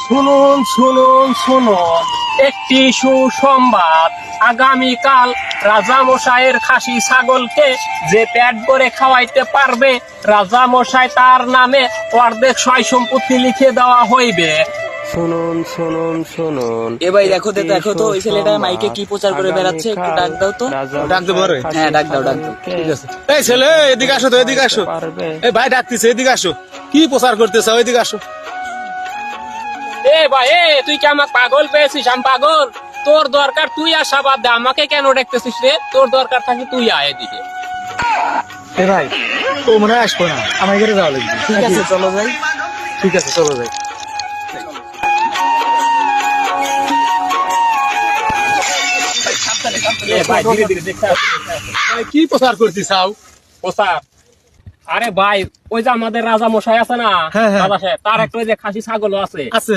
শুনুন শুনুন শুনুন, একটি সুসংবাদ। আগামীকাল রাজামশাইয়ের খাসি ছাগলকে যে পেট ভরে খাওয়াইতে পারবে, রাজামশাই তার নামে অর্ধেক সয় সম্পত্তি লিখে দেওয়া হইবে। শুনুন শুনুন শুনুন। এ ভাই দেখো তো দেখো তো ওই ছেলেটা মাইকে কি প্রচার করে বেড়াচ্ছে, একটু ডাক দাও তো। ডাক দেবো রে? হ্যাঁ ডাক দাও ডাক দাও। ঠিক আছে। এই ছেলে এদিকে আসো তো, এদিকে আসো। এই ভাই ডাকতেছে, এদিকে আসো। কি প্রচার করতেছ, এদিকে আসো। এ ভাই, তুই কি আমার পাগল পেয়েছিস? আমি পাগল? তোর দরকার তুই আসা বাদ দে, আমাকে কেন দেখতেছিস রে? তোর দরকার থাকে তুই আয় এদিকে। এ ভাই, ও মনে হয় আসবো না, আমার ঘরে যাওয়া লাগবে। ঠিক আছে চলো যাই। ঠিক আছে চলো যাই। ভাই ধীরে ধীরে দেখতে ভাই, কি প্রচার করতেছ? প্রচার? আরে ভাই, ওই যে আমাদের রাজা মশাই আছে না, হ্যাঁ, হ্যাঁ। রাজা সাহেব, তার একটা ওই যে খাসি ছাগল আছে। আছে